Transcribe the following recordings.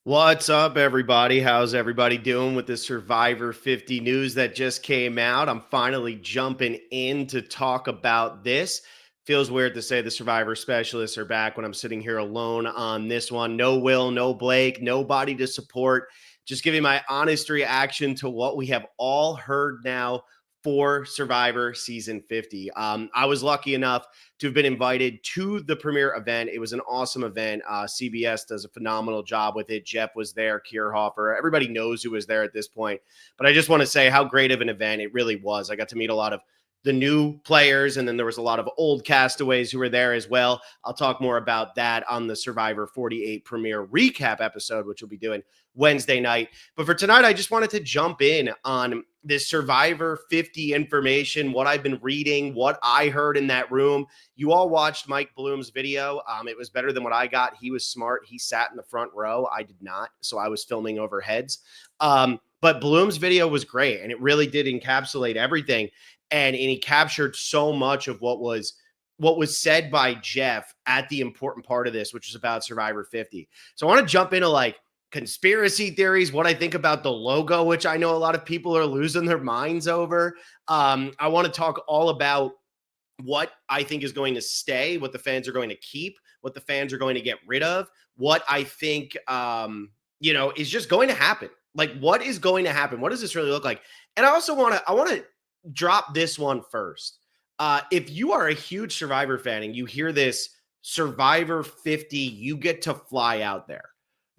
What's up, everybody? How's everybody doing with the Survivor 50 news that just came out? I'm finally jumping in to talk about this. Feels weird to say the Survivor specialists are back when I'm sitting here alone on this one. No Will, no Blake, nobody to support. Just giving my honest reaction to what we have all heard now for Survivor season 50. I was lucky enough to have been invited to the premiere event. It was an awesome event. CBS does a phenomenal job with it. Jeff was there, Kierhofer. Everybody knows who was there at this point. But I just want to say how great of an event it really was. I got to meet a lot of the new players, and then there was a lot of old castaways who were there as well. I'll talk more about that on the Survivor 48 premiere recap episode, which we'll be doing Wednesday night. But for tonight, I just wanted to jump in on this Survivor 50 information, what I've been reading, what I heard in that room. You all watched Mike Bloom's video. It was better than what I got. He was smart. He sat in the front row. I did not, so I was filming over heads. But Bloom's video was great, and it really did encapsulate everything. And he captured so much of what was said by Jeff at the important part of this, which is about Survivor 50. So I want to jump into like conspiracy theories, what I think about the logo, which I know a lot of people are losing their minds over. I want to talk all about what I think is going to stay, what the fans are going to keep, what the fans are going to get rid of, what I think, is just going to happen. Like, what is going to happen? What does this really look like? And I also want to drop this one first. If you are a huge Survivor fan and you hear this Survivor 50, you get to fly out there.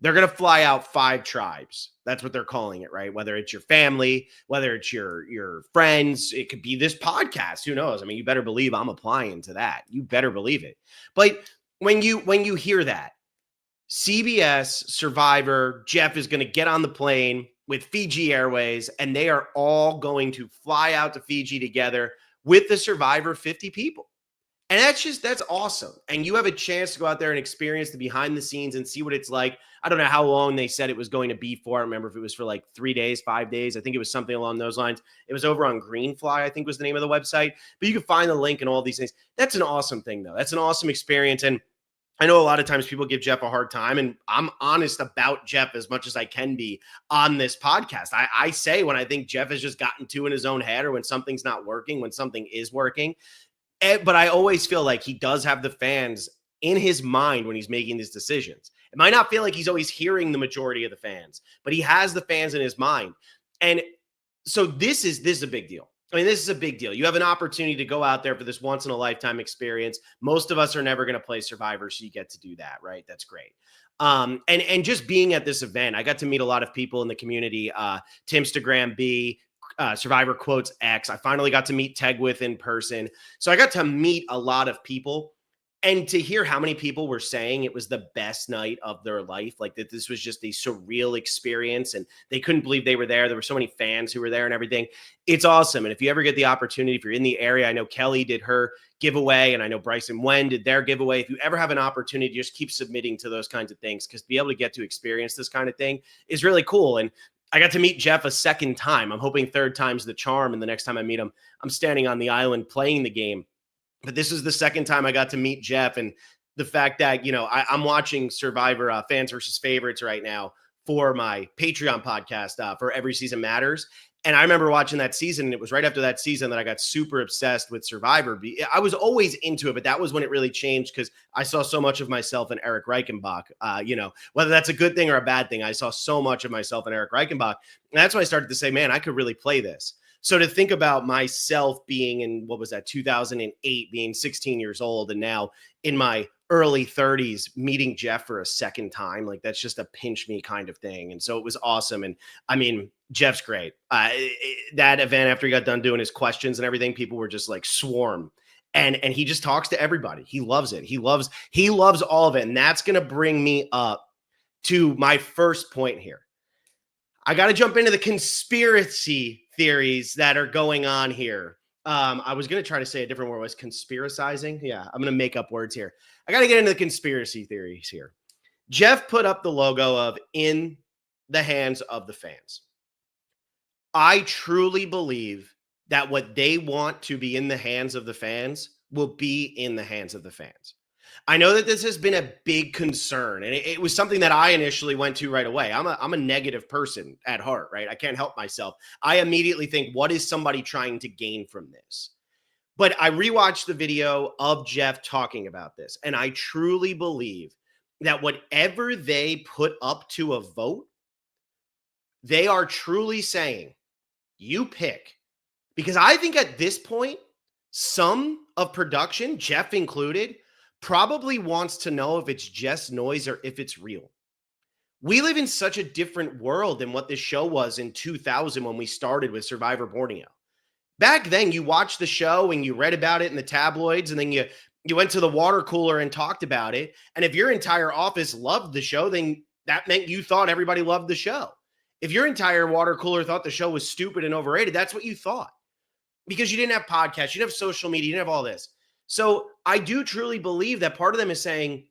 They're going to fly out 5 tribes. That's what they're calling it, right? Whether it's your family, whether it's your friends, it could be this podcast. Who knows? I mean, you better believe I'm applying to that. You better believe it. But when you hear that, CBS, Survivor, Jeff is going to get on the plane with Fiji Airways, and they are all going to fly out to Fiji together with the Survivor 50 people. And that's awesome. And you have a chance to go out there and experience the behind the scenes and see what it's like. I don't know how long they said it was going to be for. I don't remember if it was for like 3 days, 5 days. I think it was something along those lines. It was over on Greenfly, I think was the name of the website. But you can find the link and all these things. That's an awesome thing, though. That's an awesome experience. And I know a lot of times people give Jeff a hard time, and I'm honest about Jeff as much as I can be on this podcast. I say when I think Jeff has just gotten too in his own head, or when something's not working, when something is working. But I always feel like he does have the fans in his mind when he's making these decisions. It might not feel like he's always hearing the majority of the fans, but he has the fans in his mind. And so this is a big deal. I mean, this is a big deal. You have an opportunity to go out there for this once in a lifetime experience. Most of us are never going to play Survivor, so you get to do that, right? That's great. And just being at this event, I got to meet a lot of people in the community. Timstagram B, Survivor Quotes X. I finally got to meet Tegwith in person. So I got to meet a lot of people, and to hear how many people were saying it was the best night of their life, like that this was just a surreal experience and they couldn't believe they were there. There were so many fans who were there and everything. It's awesome. And if you ever get the opportunity, if you're in the area, I know Kelly did her giveaway and I know Bryce and Wen did their giveaway. If you ever have an opportunity, just keep submitting to those kinds of things, because to be able to get to experience this kind of thing is really cool. And I got to meet Jeff a second time. I'm hoping third time's the charm. And the next time I meet him, I'm standing on the island playing the game. But this is the second time I got to meet Jeff. And the fact that, I'm watching Survivor Fans versus Favorites right now for my Patreon podcast for Every Season Matters. And I remember watching that season, and it was right after that season that I got super obsessed with Survivor. I was always into it, but that was when it really changed, because I saw so much of myself in Eric Reichenbach. Whether that's a good thing or a bad thing, I saw so much of myself in Eric Reichenbach. And that's when I started to say, man, I could really play this. So to think about myself being in, 2008, being 16 years old, and now in my early 30s, meeting Jeff for a second time, like that's just a pinch me kind of thing. And so it was awesome. And I mean, Jeff's great. That event, after he got done doing his questions and everything, people were just like swarm. And he just talks to everybody. He loves it. He loves all of it. And that's going to bring me up to my first point here. I got to jump into the conspiracy theories that are going on here. I was going to try to say a different word. Was conspiracizing? Yeah, I'm going to make up words here. I got to get into the conspiracy theories here. Jeff put up the logo of "in the hands of the fans." I truly believe that what they want to be in the hands of the fans will be in the hands of the fans. I know that this has been a big concern, and it was something that I initially went to right away. I'm a negative person at heart, right? I can't help myself. I immediately think, what is somebody trying to gain from this? But I rewatched the video of Jeff talking about this, and I truly believe that whatever they put up to a vote, they are truly saying, you pick. Because I think at this point, some of production, Jeff included, probably wants to know if it's just noise or if it's real. We live in such a different world than what this show was in 2000 when we started with Survivor Borneo. Back then, you watched the show and you read about it in the tabloids, and then you went to the water cooler and talked about it. And if your entire office loved the show, then that meant you thought everybody loved the show. If your entire water cooler thought the show was stupid and overrated, that's what you thought. Because you didn't have podcasts, you didn't have social media, you didn't have all this. So I do truly believe that part of them is saying,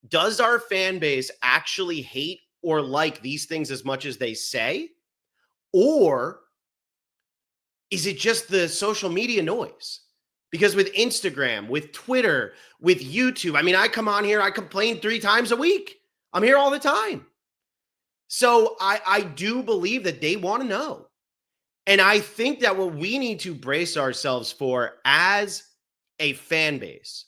does our fan base actually hate or like these things as much as they say? Or is it just the social media noise? Because with Instagram, with Twitter, with YouTube, I mean, I come on here, I complain 3 times a week. I'm here all the time. So I do believe that they want to know. And I think that what we need to brace ourselves for as a fan base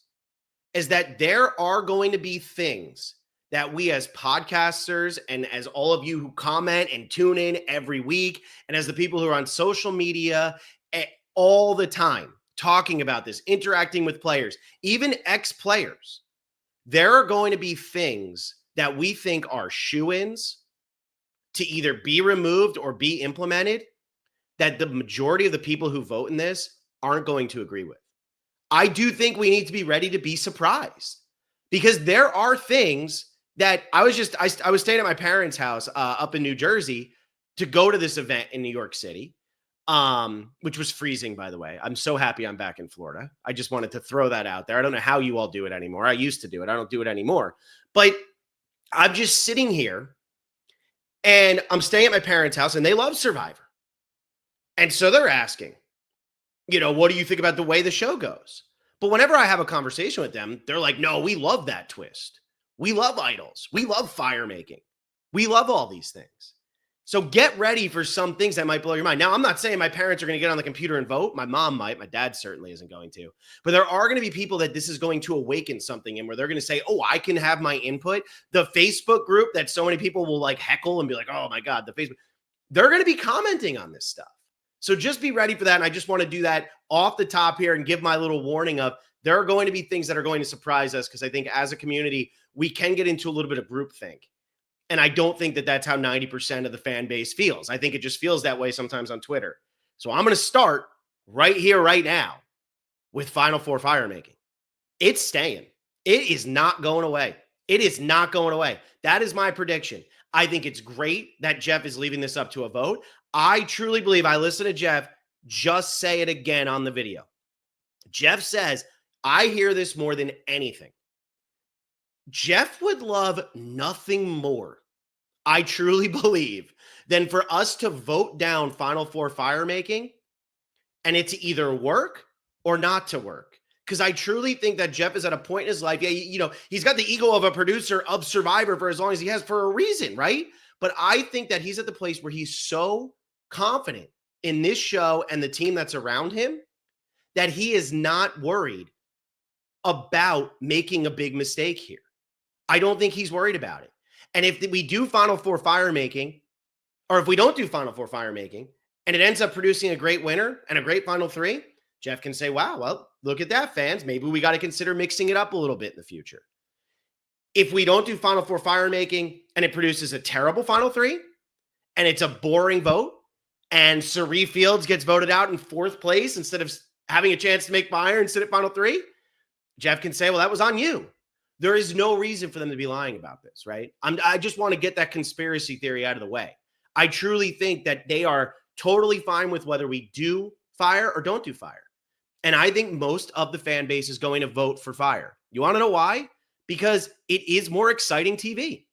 is that there are going to be things that we as podcasters and as all of you who comment and tune in every week, and as the people who are on social media all the time talking about this, interacting with players, even ex-players, there are going to be things that we think are shoo-ins to either be removed or be implemented that the majority of the people who vote in this aren't going to agree with. I do think we need to be ready to be surprised, because there are things that I was staying at my parents' house up in New Jersey to go to this event in New York City, which was freezing, by the way. I'm so happy I'm back in Florida. I just wanted to throw that out there. I don't know how you all do it anymore. I used to do it. I don't do it anymore. But I'm just sitting here and I'm staying at my parents' house, and they love Survivor. And so they're asking, what do you think about the way the show goes? But whenever I have a conversation with them, they're like, no, we love that twist. We love idols. We love firemaking. We love all these things. So get ready for some things that might blow your mind. Now, I'm not saying my parents are going to get on the computer and vote. My mom might. My dad certainly isn't going to. But there are going to be people that this is going to awaken something in, where they're going to say, oh, I can have my input. The Facebook group that so many people will like heckle and be like, oh my God, the Facebook. They're going to be commenting on this stuff. So just be ready for that. And I just want to do that off the top here and give my little warning of, there are going to be things that are going to surprise us, because I think as a community, we can get into a little bit of groupthink. And I don't think that that's how 90% of the fan base feels. I think it just feels that way sometimes on Twitter. So I'm going to start right here, right now with Final Four firemaking. It's staying. It is not going away. It is not going away. That is my prediction. I think it's great that Jeff is leaving this up to a vote. I truly believe, I listened to Jeff just say it again on the video. Jeff says, I hear this more than anything. Jeff would love nothing more, I truly believe, than for us to vote down Final Four firemaking and it to either work or not to work. Because I truly think that Jeff is at a point in his life, he's got the ego of a producer of Survivor for as long as he has, for a reason, right? But I think that he's at the place where he's so confident in this show and the team that's around him that he is not worried about making a big mistake here. I don't think he's worried about it. And if we do Final Four firemaking, or if we don't do Final Four firemaking, and it ends up producing a great winner and a great Final Three, Jeff can say, wow, well, look at that, fans. Maybe we got to consider mixing it up a little bit in the future. If we don't do Final Four firemaking and it produces a terrible Final Three and it's a boring vote and Cirie Fields gets voted out in 4th place instead of having a chance to make fire and sit at Final Three, Jeff can say, well, that was on you. There is no reason for them to be lying about this, right? I just want to get that conspiracy theory out of the way. I truly think that they are totally fine with whether we do fire or don't do fire. And I think most of the fan base is going to vote for fire. You want to know why? Because it is more exciting TV.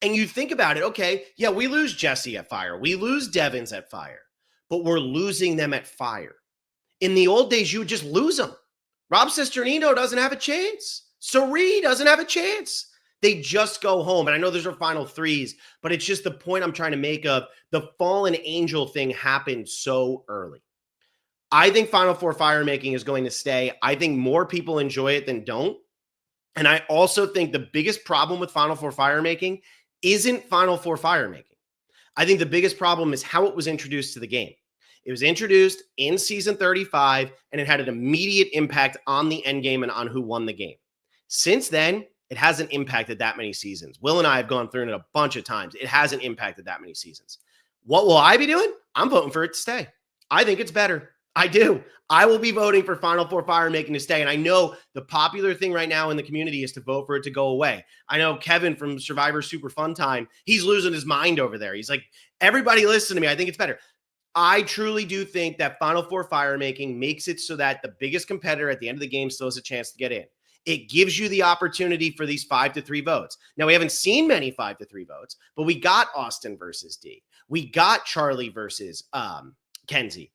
And you think about it, okay, yeah, we lose Jesse at fire. We lose Devins at fire. But we're losing them at fire. In the old days, you would just lose them. Rob Cesternino doesn't have a chance. Suri doesn't have a chance. They just go home. And I know those are final threes, but it's just the point I'm trying to make of the fallen angel thing happened so early. I think Final Four Firemaking is going to stay. I think more people enjoy it than don't. And I also think the biggest problem with Final Four Firemaking isn't Final Four Firemaking. I think the biggest problem is how it was introduced to the game. It was introduced in season 35, and it had an immediate impact on the end game and on who won the game. Since then, it hasn't impacted that many seasons. Will and I have gone through it a bunch of times. It hasn't impacted that many seasons. What will I be doing? I'm voting for it to stay. I think it's better. I do. I will be voting for Final Four Firemaking to stay. And I know the popular thing right now in the community is to vote for it to go away. I know Kevin from Survivor Super Fun Time, he's losing his mind over there. He's like, everybody listen to me. I think it's better. I truly do think that Final Four Firemaking makes it so that the biggest competitor at the end of the game still has a chance to get in. It gives you the opportunity for these 5-3 votes. Now, we haven't seen many 5-3 votes, but we got Austin versus D. We got Charlie versus Kenzie.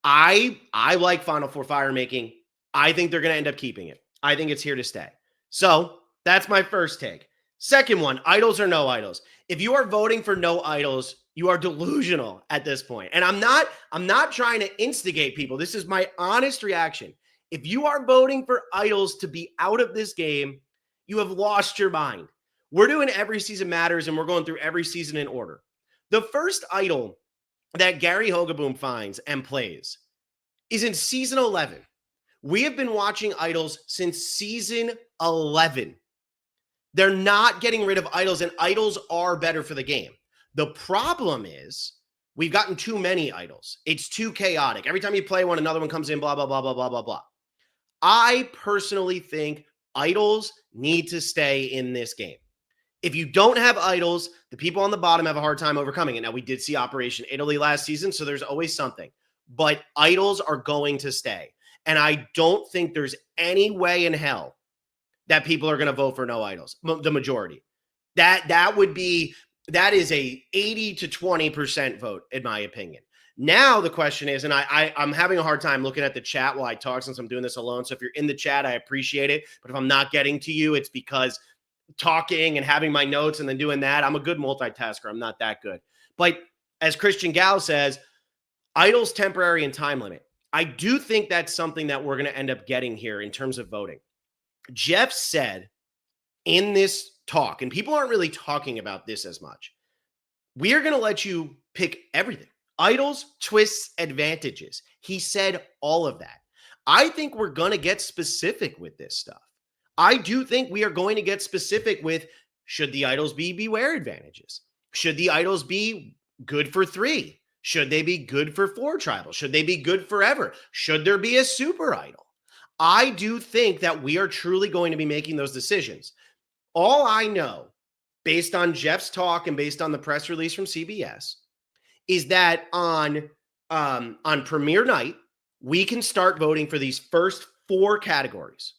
I like Final Four Firemaking. I think they're going to end up keeping it. I think it's here to stay. So that's my first take. Second one, idols or no idols. If you are voting for no idols, you are delusional at this point. And I'm not trying to instigate people. This is my honest reaction. If you are voting for idols to be out of this game, you have lost your mind. We're doing Every Season Matters, and we're going through every season in order. The first idol that Gary Hogaboom finds and plays is in season 11. We have been watching idols since season 11. They're not getting rid of idols, and idols are better for the game. The problem is we've gotten too many idols. It's too chaotic. Every time you play one, another one comes in, blah, blah, blah, blah, blah, blah, blah. I personally think idols need to stay in this game. If you don't have idols, the people on the bottom have a hard time overcoming it. Now, we did see Operation Italy last season, so there's always something. But idols are going to stay. And I don't think there's any way in hell that people are going to vote for no idols, the majority. That is a 80 to 20% vote, in my opinion. Now the question is, and I'm having a hard time looking at the chat while I talk since I'm doing this alone. So if you're in the chat, I appreciate it. But if I'm not getting to you, it's because talking and having my notes and then doing that. I'm a good multitasker. I'm not that good. But as Christian Gal says, idols temporary and time limit. I do think that's something that we're going to end up getting here in terms of voting. Jeff said in this talk, and people aren't really talking about this as much, we are going to let you pick everything. Idols, twists, advantages. He said all of that. I think we're going to get specific with this stuff. I do think we are going to get specific with, should the idols be beware advantages? Should the idols be good for 3? Should they be good for 4 tribal? Should they be good forever? Should there be a super idol? I do think that we are truly going to be making those decisions. All I know, based on Jeff's talk and based on the press release from CBS, is that on premiere night, we can start voting for these first 4 categories.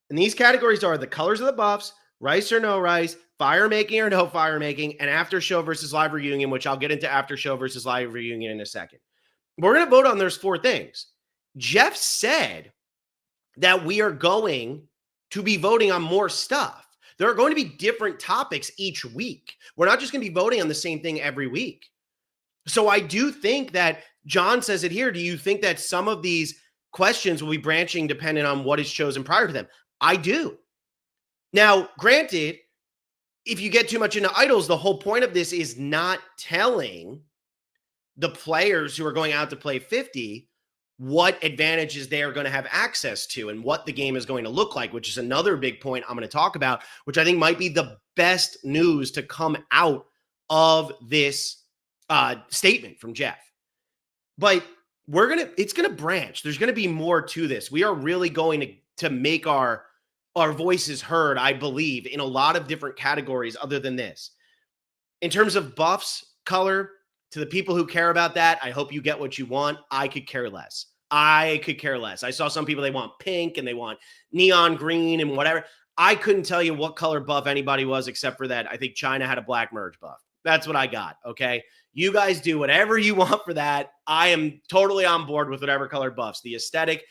And these categories are the colors of the buffs, rice or no rice, firemaking or no firemaking, and after show versus live reunion, which I'll get into after show versus live reunion in a second. We're going to vote on those 4 things. Jeff said that we are going to be voting on more stuff. There are going to be different topics each week. We're not just going to be voting on the same thing every week. So I do think that John says it here. Do you think that some of these questions will be branching depending on what is chosen prior to them? I do. Now, granted, if you get too much into idols, the whole point of this is not telling the players who are going out to play 50 what advantages they are going to have access to and what the game is going to look like, which is another big point I'm going to talk about, which I think might be the best news to come out of this statement from Jeff. But it's going to branch. There's going to be more to this. We are really going to make our voices heard, I believe, in a lot of different categories other than this. In terms of buffs, color, to the people who care about that, I hope you get what you want. I could care less. I saw some people, they want pink and they want neon green and whatever. I couldn't tell you what color buff anybody was except for that. I think China had a black merge buff. That's what I got, okay? You guys do whatever you want for that. I am totally on board with whatever color buffs. The aesthetic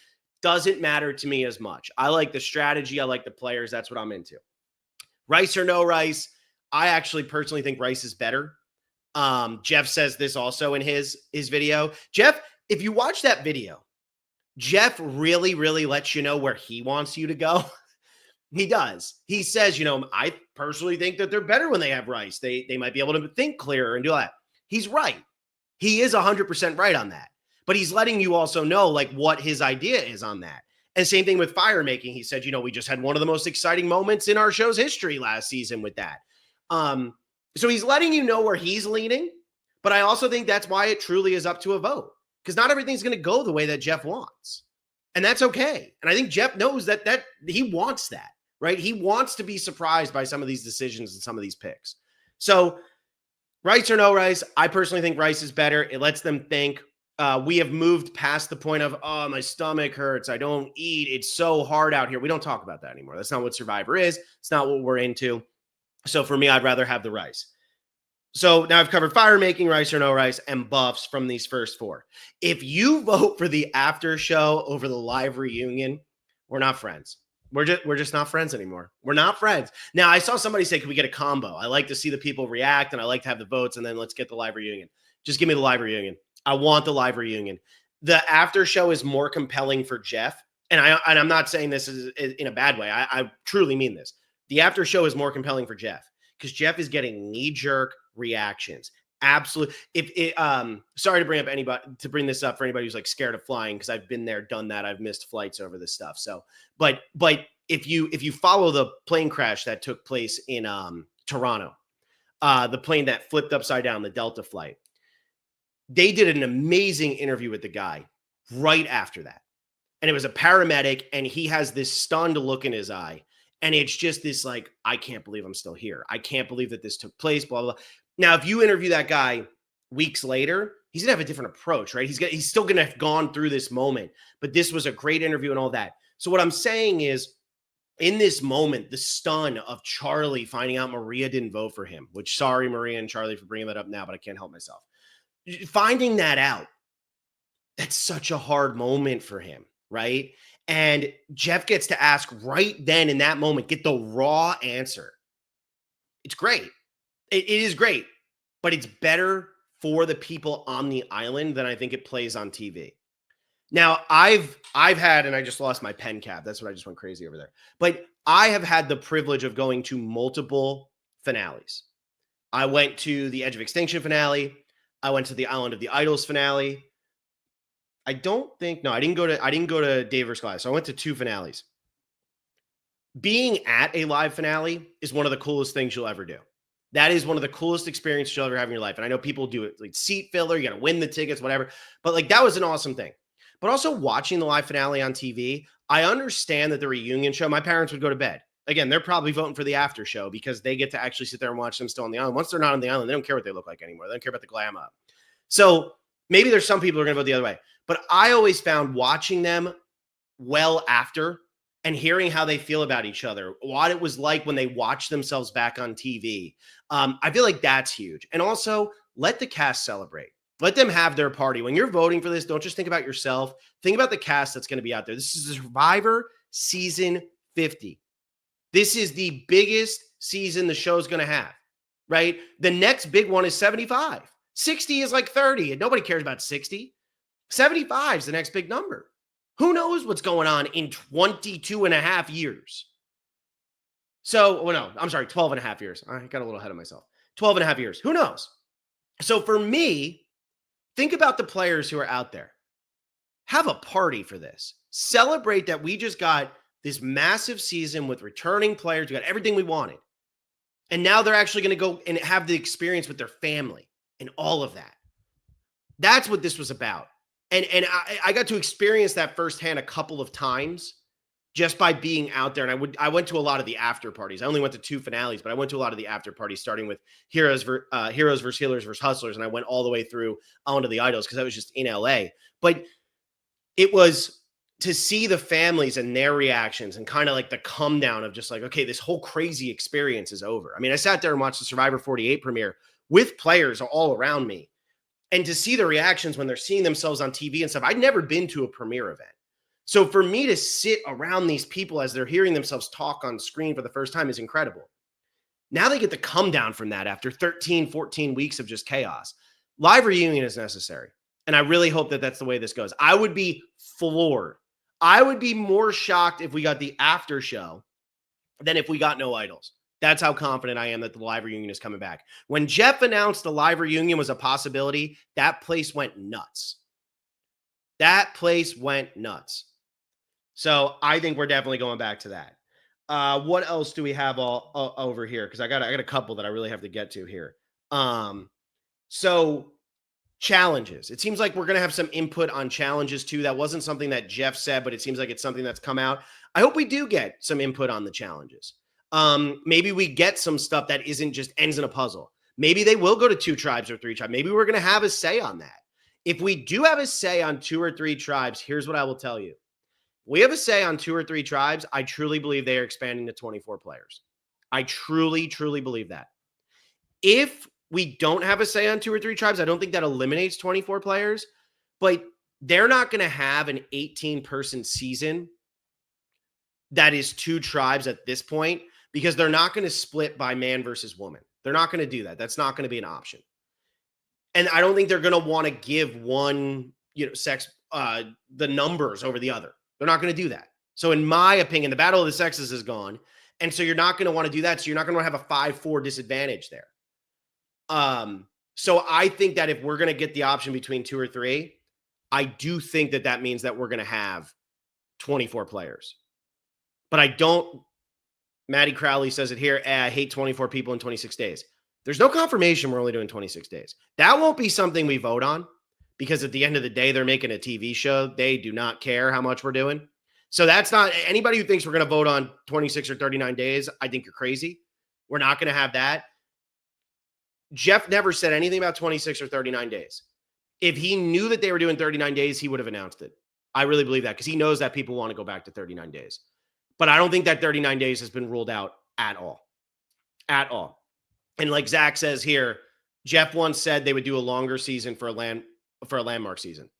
doesn't matter to me as much. I like the strategy. I like the players. That's what I'm into. Rice or no Rice, I actually personally think Rice is better. Jeff says this also in his video. Jeff, if you watch that video, Jeff really, really lets you know where he wants you to go. He does. He says, I personally think that they're better when they have Rice. They might be able to think clearer and do that. He's right. He is 100% right on that. But he's letting you also know like what his idea is on that. And same thing with Firemaking. He said, we just had one of the most exciting moments in our show's history last season with that. So he's letting you know where he's leaning. But I also think that's why it truly is up to a vote. Because not everything's going to go the way that Jeff wants. And that's okay. And I think Jeff knows that he wants that, right? He wants to be surprised by some of these decisions and some of these picks. So Rice or no Rice, I personally think Rice is better. It lets them think. We have moved past the point of, oh, my stomach hurts. I don't eat. It's so hard out here. We don't talk about that anymore. That's not what Survivor is. It's not what we're into. So for me, I'd rather have the Rice. So now I've covered Firemaking, Rice or no Rice, and buffs from these first four. If you vote for the after show over the live reunion, we're not friends. We're just not friends anymore. We're not friends. Now, I saw somebody say, can we get a combo? I like to see the people react, and I like to have the votes, and then let's get the live reunion. Just give me the live reunion. I want the live reunion. The after show is more compelling for Jeff, and I'm not saying this is in a bad way. I truly mean this. The after show is more compelling for Jeff because Jeff is getting knee-jerk reactions. Absolutely. Sorry to bring this up for anybody who's like scared of flying, because I've been there, done that. I've missed flights over this stuff. So, but if you follow the plane crash that took place in Toronto, the plane that flipped upside down, the Delta flight, they did an amazing interview with the guy right after that. And it was a paramedic, and he has this stunned look in his eye. And it's just this like, I can't believe I'm still here. I can't believe that this took place, blah, blah, blah. Now, if you interview that guy weeks later, he's going to have a different approach, right? He's still going to have gone through this moment. But this was a great interview and all that. So what I'm saying is, in this moment, the stun of Charlie finding out Maria didn't vote for him, which, sorry, Maria and Charlie for bringing that up now, but I can't help myself. Finding that out, that's such a hard moment for him, right? And Jeff gets to ask right then in that moment, get the raw answer. It's great. It is great, but it's better for the people on the island than I think it plays on TV. Now, I've had, and I just lost my pen cap. That's what I just went crazy over there. But I have had the privilege of going to multiple finales. I went to the Edge of Extinction finale. I went to the Island of the Idols finale. I didn't go to Dave vs. Goliath. So I went to two finales. Being at a live finale is one of the coolest things you'll ever do. That is one of the coolest experiences you'll ever have in your life. And I know people do it like seat filler, you got to win the tickets, whatever. But like that was an awesome thing. But also watching the live finale on TV, I understand that the reunion show, my parents would go to bed. Again, they're probably voting for the after show because they get to actually sit there and watch them still on the island. Once they're not on the island, they don't care what they look like anymore. They don't care about the glam up. So maybe there's some people who are going to vote the other way. But I always found watching them well after and hearing how they feel about each other, what it was like when they watched themselves back on TV. I feel like that's huge. And also, let the cast celebrate. Let them have their party. When you're voting for this, don't just think about yourself. Think about the cast that's going to be out there. This is Survivor Season 50. This is the biggest season the show's going to have, right? The next big one is 75. 60 is like 30, and nobody cares about 60. 75 is the next big number. Who knows what's going on in 22 and a half years? So, well, no, I'm sorry, 12 and a half years. I got a little ahead of myself. 12 and a half years. Who knows? So for me, think about the players who are out there. Have a party for this. Celebrate that we just got this massive season with returning players. We got everything we wanted. And now they're actually going to go and have the experience with their family and all of that. That's what this was about. And I got to experience that firsthand a couple of times just by being out there. And I went to a lot of the after parties. I only went to two finales, but I went to a lot of the after parties, starting with Heroes versus Healers versus Hustlers. And I went all the way through onto the Idols because I was just in LA. But it was to see the families and their reactions and kind of like the come down of just like, okay, this whole crazy experience is over. I mean, I sat there and watched the Survivor 48 premiere with players all around me. And to see the reactions when they're seeing themselves on TV and stuff, I'd never been to a premiere event. So for me to sit around these people as they're hearing themselves talk on screen for the first time is incredible. Now they get to come down from that after 13, 14 weeks of just chaos. Live reunion is necessary. And I really hope that that's the way this goes. I would be floored. I would be more shocked if we got the after show than if we got no idols. That's how confident I am that the live reunion is coming back. When Jeff announced the live reunion was a possibility, that place went nuts. That place went nuts. So I think we're definitely going back to that. What else do we have all over here? Because I got a couple that I really have to get to here. So challenges. It seems like we're going to have some input on challenges too. That wasn't something that Jeff said, but it seems like it's something that's come out. I hope we do get some input on the challenges. Maybe we get some stuff that isn't just ends in a puzzle. Maybe they will go to 2 tribes or 3 tribes. Maybe we're going to have a say on that. If we do have a say on 2 or 3 tribes, here's what I will tell you. We have a say on 2 or 3 tribes. I truly believe they are expanding to 24 players. I truly, truly believe that. If we don't have a say on 2 or 3 tribes, I don't think that eliminates 24 players, but they're not going to have an 18-person season that is 2 tribes at this point because they're not going to split by man versus woman. They're not going to do that. That's not going to be an option. And I don't think they're going to want to give one, sex, the numbers over the other. They're not going to do that. So in my opinion, the battle of the sexes is gone. And so you're not going to want to do that. So you're not going to have a 5-4 disadvantage there. So I think that if we're going to get the option between 2 or 3, I do think that that means that we're going to have 24 players. But I don't, Maddie Crowley says it here, I hate 24 people in 26 days. There's no confirmation we're only doing 26 days. That won't be something we vote on because at the end of the day, they're making a TV show. They do not care how much we're doing. So that's not, anybody who thinks we're going to vote on 26 or 39 days, I think you're crazy. We're not going to have that. Jeff never said anything about 26 or 39 days. If he knew that they were doing 39 days, he would have announced it. I really believe that because he knows that people want to go back to 39 days. But I don't think that 39 days has been ruled out at all. At all. And like Zach says here, Jeff once said they would do a longer season for a landmark season.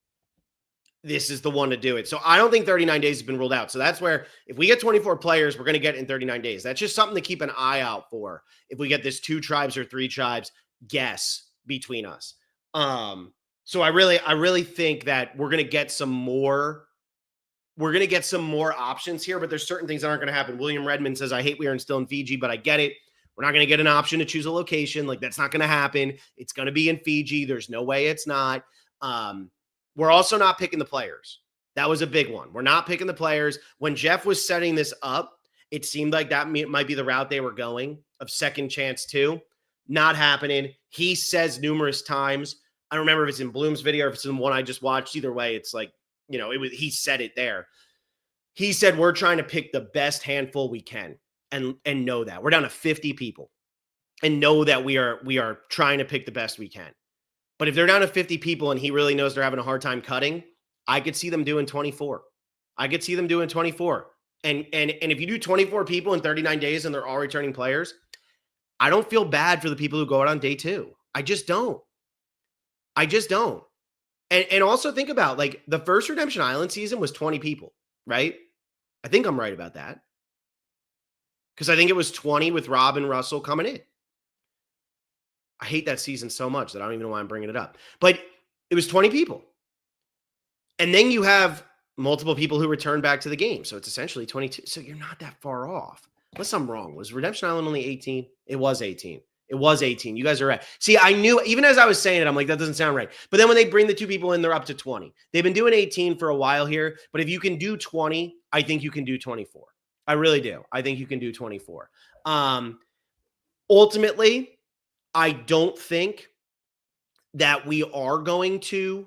This is the one to do it. So I don't think 39 days has been ruled out. So that's where if we get 24 players, we're going to get in 39 days. That's just something to keep an eye out for. If we get this 2 tribes or 3 tribes guess between us. So I really think that we're going to get some more. We're going to get some more options here, but there's certain things that aren't going to happen. William Redmond says, I hate we are still in Fiji, but I get it. We're not going to get an option to choose a location. Like that's not going to happen. It's going to be in Fiji. There's no way it's not. We're also not picking the players. That was a big one. We're not picking the players. When Jeff was setting this up, it seemed like that might be the route they were going of second chance too. Not happening. He says numerous times. I don't remember if it's in Bloom's video or if it's in one I just watched. Either way, it's like, he said it there. He said, we're trying to pick the best handful we can and know that. We're down to 50 people and know that we are trying to pick the best we can. But if they're down to 50 people and he really knows they're having a hard time cutting, I could see them doing 24. I could see them doing 24. And if you do 24 people in 39 days and they're all returning players, I don't feel bad for the people who go out on day 2. I just don't. And also think about like the first Redemption Island season was 20 people, right? I think I'm right about that. Because I think it was 20 with Rob and Russell coming in. I hate that season so much that I don't even know why I'm bringing it up. But it was 20 people. And then you have multiple people who return back to the game. So it's essentially 22. So you're not that far off. Unless I'm wrong. Was Redemption Island only 18? It was 18. It was 18. You guys are right. See, I knew, even as I was saying it, I'm like, that doesn't sound right. But then when they bring the 2 people in, they're up to 20. They've been doing 18 for a while here. But if you can do 20, I think you can do 24. I really do. I think you can do 24. Ultimately, I don't think that we are going to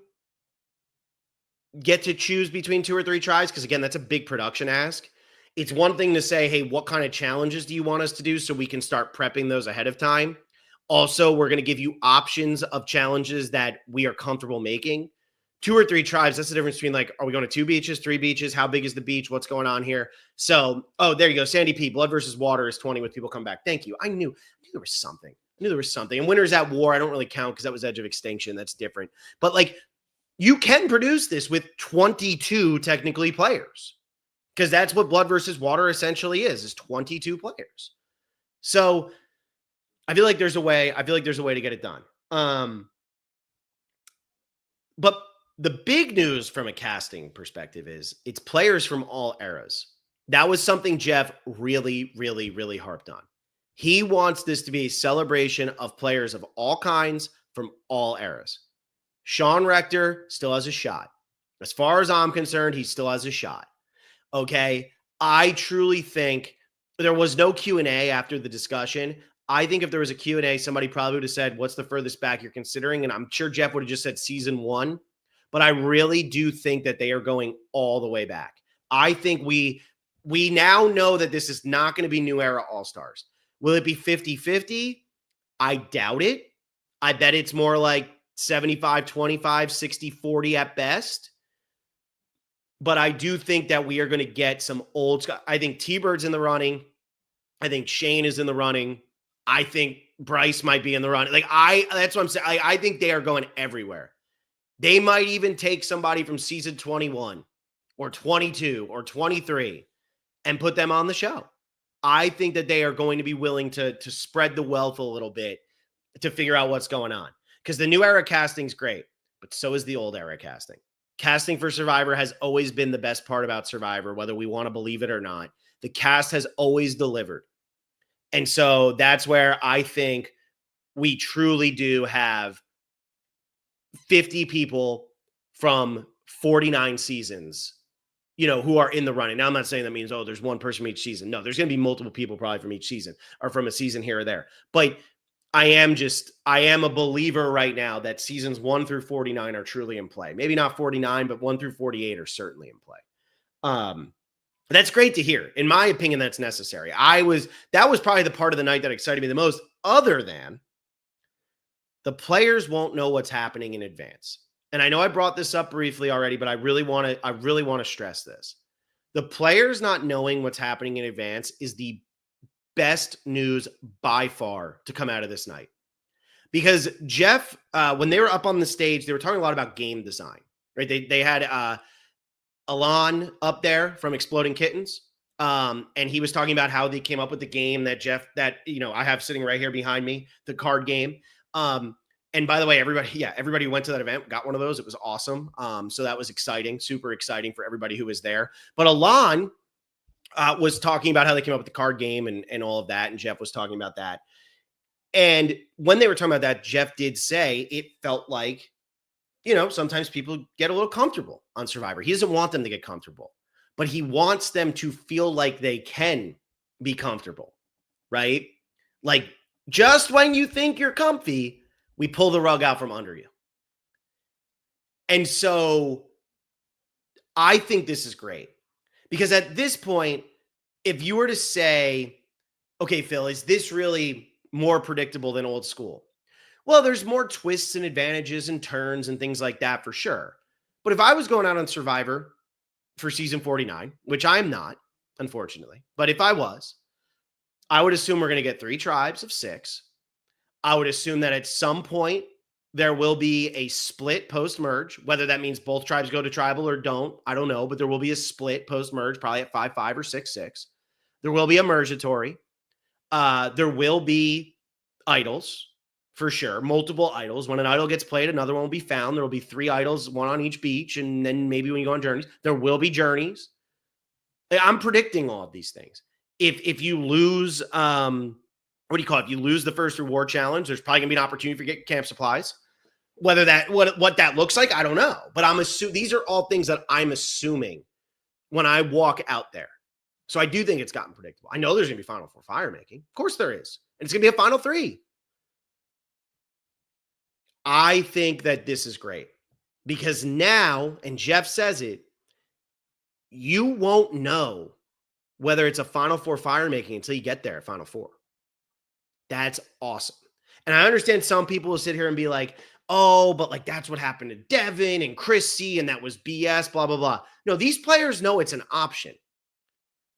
get to choose between 2 or 3 tribes because, again, that's a big production ask. It's one thing to say, hey, what kind of challenges do you want us to do so we can start prepping those ahead of time? Also, we're going to give you options of challenges that we are comfortable making. 2 or 3 tribes, that's the difference between like, are we going to 2 beaches, 3 beaches? How big is the beach? What's going on here? So, there you go. Sandy P, blood versus water is 20 with people come back. Thank you. I knew there was something. And Winners at War, I don't really count because that was Edge of Extinction. That's different. But like, You can produce this with 22 technically players, because that's what Blood versus Water essentially is 22 players. So I feel like there's a way. I feel like there's a way to get it done. But the big news from a casting perspective is it's players from all eras. That was something Jeff really, really, really harped on. He wants this to be a celebration of players of all kinds from all eras. Sean Rector still has a shot. As far as I'm concerned, he still has a shot. Okay. I truly think there was no Q&A after the discussion. I think if there was a Q&A, somebody probably would have said, what's the furthest back you're considering? And I'm sure Jeff would have just said season 1. But I really do think that they are going all the way back. I think we now know that this is not going to be New Era All-Stars. Will it be 50-50? I doubt it. I bet it's more like 75-25, 60-40 at best. But I do think that we are going to get some old. I think T-Bird's in the running. I think Shane is in the running. I think Bryce might be in the running. That's what I'm saying. I think they are going everywhere. They might even take somebody from season 21 or 22 or 23 and put them on the show. I think that they are going to be willing to spread the wealth a little bit to figure out what's going on. Because the new era casting is great, but so is the old era casting. Casting for Survivor has always been the best part about Survivor, whether we want to believe it or not. The cast has always delivered. And so that's where I think we truly do have 50 people from 49 seasons, who are in the running. Now, I'm not saying that means, there's one person from each season. No, there's going to be multiple people probably from each season or from a season here or there. But I am a believer right now that seasons 1 through 49 are truly in play. Maybe not 49, but 1 through 48 are certainly in play. That's great to hear. In my opinion, that's necessary. That was probably the part of the night that excited me the most, other than the players won't know what's happening in advance. And I know I brought this up briefly already, but I really want to stress this. The players not knowing what's happening in advance is the best news by far to come out of this night. Because Jeff, when they were up on the stage, they were talking a lot about game design, right? They had Alon up there from Exploding Kittens. And he was talking about how they came up with the game that I have sitting right here behind me, the card game. And by the way, everybody who went to that event got one of those. It was awesome. So that was exciting, super exciting for everybody who was there. But Alon was talking about how they came up with the card game and all of that. And Jeff was talking about that. And when they were talking about that, Jeff did say it felt like, sometimes people get a little comfortable on Survivor. He doesn't want them to get comfortable, but he wants them to feel like they can be comfortable, right? Like, just when you think you're comfy, we pull the rug out from under you. And so I think this is great because at this point, if you were to say, okay, Phil, is this really more predictable than old school? Well, there's more twists and advantages and turns and things like that for sure. But if I was going out on Survivor for season 49, which I'm not, unfortunately, but if I was, I would assume we're going to get 3 tribes of 6. I would assume that at some point there will be a split post-merge, whether that means both tribes go to tribal or don't. I don't know, but there will be a split post-merge, probably at 5-5 or 6-6. There will be a mergatory. There will be idols, for sure. Multiple idols. When an idol gets played, another one will be found. There will be 3 idols, one on each beach, and then maybe when you go on journeys, there will be journeys. I'm predicting all of these things. If you lose, what do you call it? If you lose the first reward challenge, there's probably gonna be an opportunity for get camp supplies. Whether that what that looks like, I don't know. But I'm assuming these are all things that I'm assuming when I walk out there. So I do think it's gotten predictable. I know there's gonna be Final 4 firemaking. Of course there is. And it's gonna be a Final 3. I think that this is great because now, and Jeff says it, you won't know whether it's a Final 4 firemaking until you get there at Final 4. That's awesome. And I understand some people will sit here and be like, oh, but like that's what happened to Devin and Chrissy, and that was BS, blah, blah, blah. No, these players know it's an option.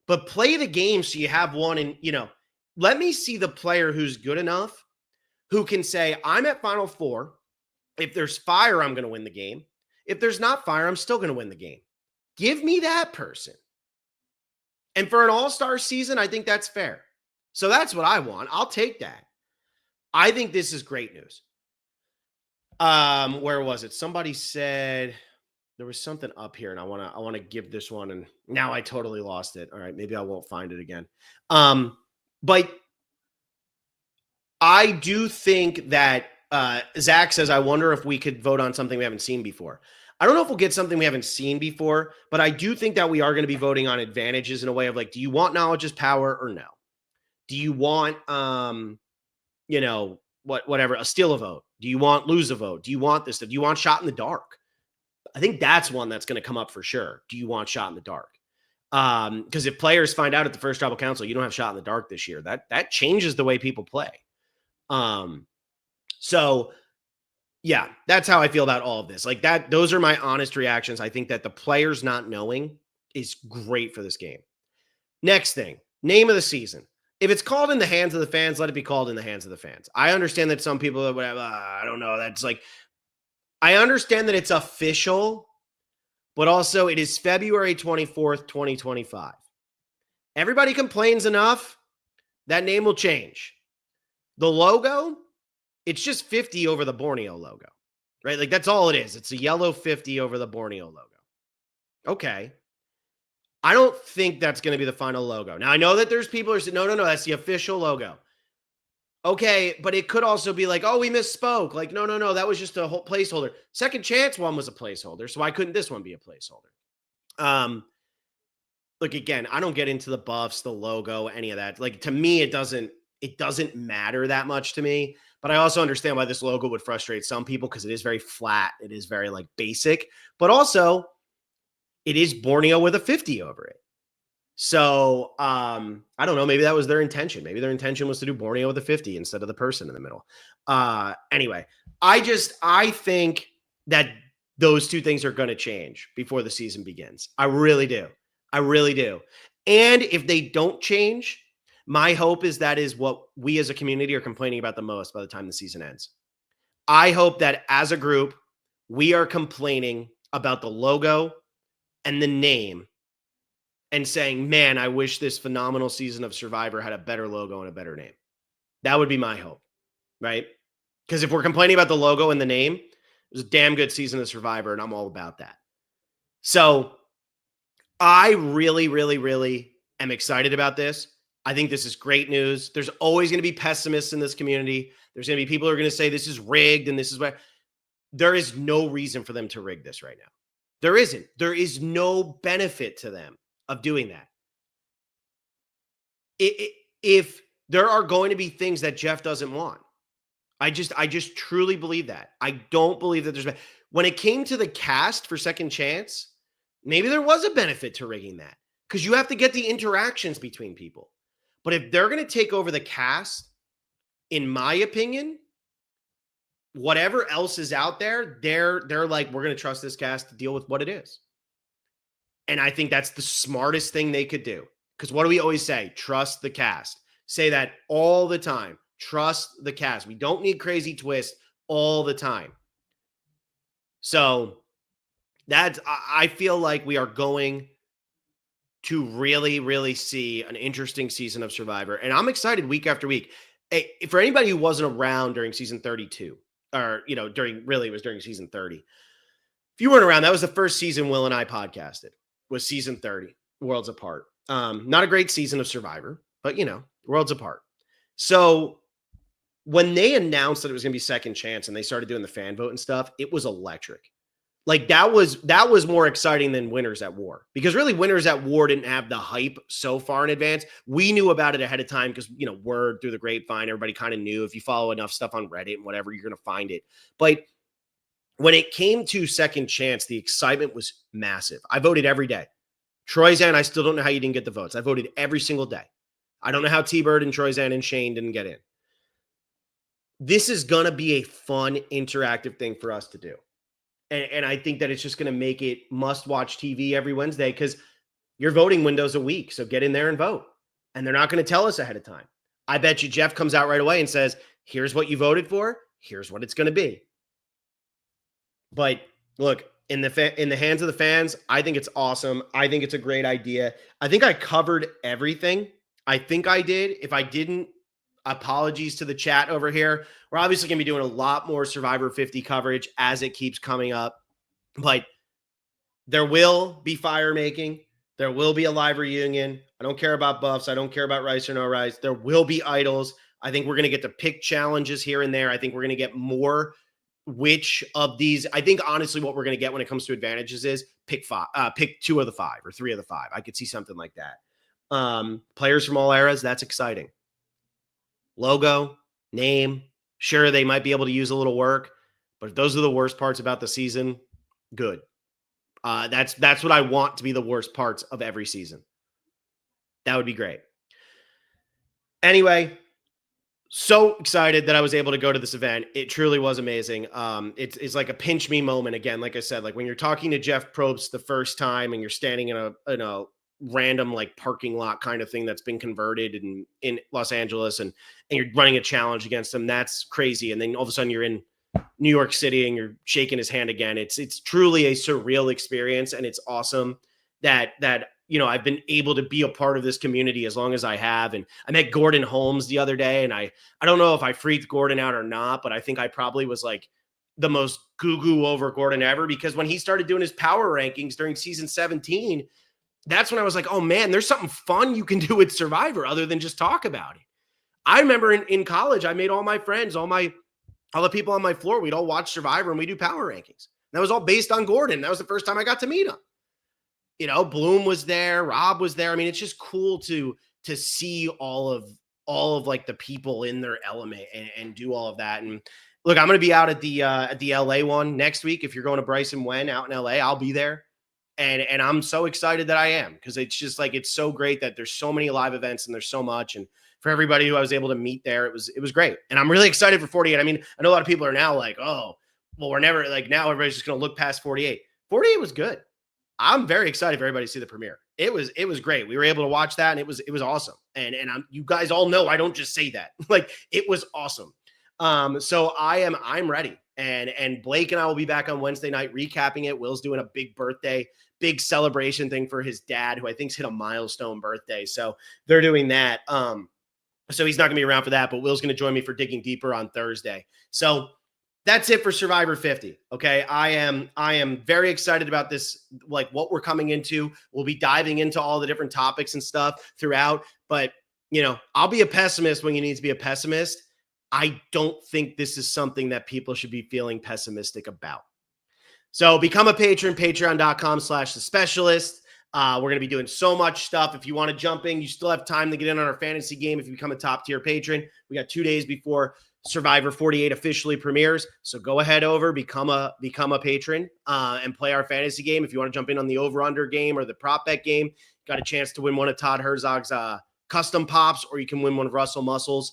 But play the game so you have one and, let me see the player who's good enough who can say, I'm at Final 4. If there's fire, I'm going to win the game. If there's not fire, I'm still going to win the game. Give me that person. And for an all-star season, I think that's fair. So that's what I want. I'll take that. I think this is great news. Where was it? Somebody said there was something up here, and I want to give this one, and now I totally lost it. All right, maybe I won't find it again. But I do think that Zach says, I wonder if we could vote on something we haven't seen before. I don't know if we'll get something we haven't seen before, but I do think that we are going to be voting on advantages in a way of like, do you want knowledge as power or no? Do you want, whatever, a steal a vote? Do you want lose a vote? Do you want this? Do you want shot in the dark? I think that's one that's going to come up for sure. Do you want shot in the dark? Because if players find out at the first tribal council, you don't have shot in the dark this year, that changes the way people play. So yeah, that's how I feel about all of this. Like that, those are my honest reactions. I think that the players not knowing is great for this game. Next thing, name of the season. If it's called in the hands of the fans, let it be called in the hands of the fans. I understand that some people would have, I don't know. That's like, I understand that it's official, but also it is February 24th, 2025. Everybody complains enough. That name will change. The logo, it's just 50 over the Borneo logo, right? Like that's all it is. It's a yellow 50 over the Borneo logo. Okay. I don't think that's going to be the final logo. Now, I know that there's people who say, no, that's the official logo. Okay, but it could also be like, oh, we misspoke. Like, no, that was just a whole placeholder. Second Chance one was a placeholder, so why couldn't this one be a placeholder? Look, again, I don't get into the buffs, the logo, any of that. Like, to me, it doesn't matter that much to me. But I also understand why this logo would frustrate some people because it is very flat. It is very like basic, but also it is Borneo with a 50 over it. So I don't know. Maybe that was their intention. Maybe their intention was to do Borneo with a 50 instead of the person in the middle. Anyway, I think that those two things are going to change before the season begins. I really do. And if they don't change, my hope is that is what we as a community are complaining about the most by the time the season ends. I hope that as a group, we are complaining about the logo and the name and saying, man, I wish this phenomenal season of Survivor had a better logo and a better name. That would be my hope, right? Because if we're complaining about the logo and the name, it was a damn good season of Survivor, and I'm all about that. So I really, really, really am excited about this. I think this is great news. There's always going to be pessimists in this community. There's going to be people who are going to say this is rigged and this is what. There is no reason for them to rig this right now. There isn't. There is no benefit to them of doing that. If there are going to be things that Jeff doesn't want, I just truly believe that. I don't believe that there's, when it came to the cast for Second Chance, maybe there was a benefit to rigging that because you have to get the interactions between people. But if they're going to take over the cast, in my opinion, whatever else is out there, they're like, we're going to trust this cast to deal with what it is. And I think that's the smartest thing they could do. Because what do we always say? Trust the cast. Say that all the time. Trust the cast. We don't need crazy twists all the time. So I feel like we are going to really, really see an interesting season of Survivor. And I'm excited week after week. Hey, for anybody who wasn't around during season 32, or, it was during season 30. If you weren't around, that was the first season Will and I podcasted, was season 30, Worlds Apart. Not a great season of Survivor, but, Worlds Apart. So when they announced that it was going to be Second Chance and they started doing the fan vote and stuff, it was electric. Like that was more exciting than Winners at War, because really Winners at War didn't have the hype so far in advance. We knew about it ahead of time because, word through the grapevine, everybody kind of knew. If you follow enough stuff on Reddit and whatever, you're going to find it. But when it came to Second Chance, the excitement was massive. I voted every day. Troyzan, I still don't know how you didn't get the votes. I voted every single day. I don't know how T-Bird and Troyzan and Shane didn't get in. This is going to be a fun, interactive thing for us to do. And I think that it's just going to make it must-watch TV every Wednesday because your voting window's a week. So get in there and vote. And they're not going to tell us ahead of time. I bet you Jeff comes out right away and says, here's what you voted for. Here's what it's going to be. But look, in the hands of the fans, I think it's awesome. I think it's a great idea. I think I covered everything. I think I did. If I didn't, apologies to the chat over here. We're obviously going to be doing a lot more Survivor 50 coverage as it keeps coming up. But there will be fire making. There will be a live reunion. I don't care about buffs. I don't care about rice or no rice. There will be idols. I think we're going to get to pick challenges here and there. I think we're going to get more which of these. I think honestly what we're going to get when it comes to advantages is pick two of the five or three of the five. I could see something like that. Players from all eras, that's exciting. Logo, name, sure, they might be able to use a little work, but if those are the worst parts about the season, good. That's what I want to be the worst parts of every season. That would be great. Anyway, so excited that I was able to go to this event. It truly was amazing. It's like a pinch me moment again. Like I said, like when you're talking to Jeff Probst the first time and you're standing in a random like parking lot kind of thing that's been converted in Los Angeles and you're running a challenge against him. That's crazy. And then all of a sudden you're in New York City and you're shaking his hand again. It's truly a surreal experience. And it's awesome that I've been able to be a part of this community as long as I have. And I met Gordon Holmes the other day, and I don't know if I freaked Gordon out or not, but I think I probably was like the most goo over Gordon ever, because when he started doing his power rankings during season 17, that's when I was like, oh man, there's something fun you can do with Survivor other than just talk about it. I remember in college, I made all my friends, all the people on my floor, we'd all watch Survivor and we do power rankings. That was all based on Gordon. That was the first time I got to meet him. Bloom was there, Rob was there. I mean, it's just cool to see all of like the people in their element and do all of that. And look, I'm going to be out at the LA one next week. If you're going to Bryson Wen out in LA, I'll be there. And I'm so excited that I am, because it's just like, it's so great that there's so many live events and there's so much. And for everybody who I was able to meet there, it was great. And I'm really excited for 48. I mean, I know a lot of people are now like, oh, well, we're never like, now everybody's just going to look past 48. 48 was good. I'm very excited for everybody to see the premiere. It was great. We were able to watch that, and it was awesome. And you guys all know I don't just say that. Like, it was awesome. So I'm ready. And Blake and I will be back on Wednesday night recapping it. Will's doing a big celebration thing for his dad, who I think's hit a milestone birthday. So they're doing that. So he's not gonna be around for that, but Will's gonna join me for Digging Deeper on Thursday. So that's it for Survivor 50. Okay. I am very excited about this, like what we're coming into. We'll be diving into all the different topics and stuff throughout, but I'll be a pessimist when you need to be a pessimist. I don't think this is something that people should be feeling pessimistic about. So become a patron, patreon.com/the specialist. We're going to be doing so much stuff. If you want to jump in, you still have time to get in on our fantasy game. If you become a top tier patron, we got 2 days before Survivor 48 officially premieres. So go ahead over, become a patron, and play our fantasy game. If you want to jump in on the over-under game or the prop bet game, got a chance to win one of Todd Herzog's custom pops, or you can win one of Russell Muscle's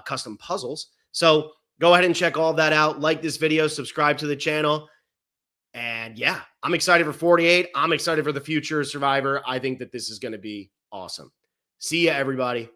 custom puzzles. So go ahead and check all of that out. Like this video, subscribe to the channel. And yeah, I'm excited for 48. I'm excited for the future of Survivor. I think that this is going to be awesome. See ya, everybody.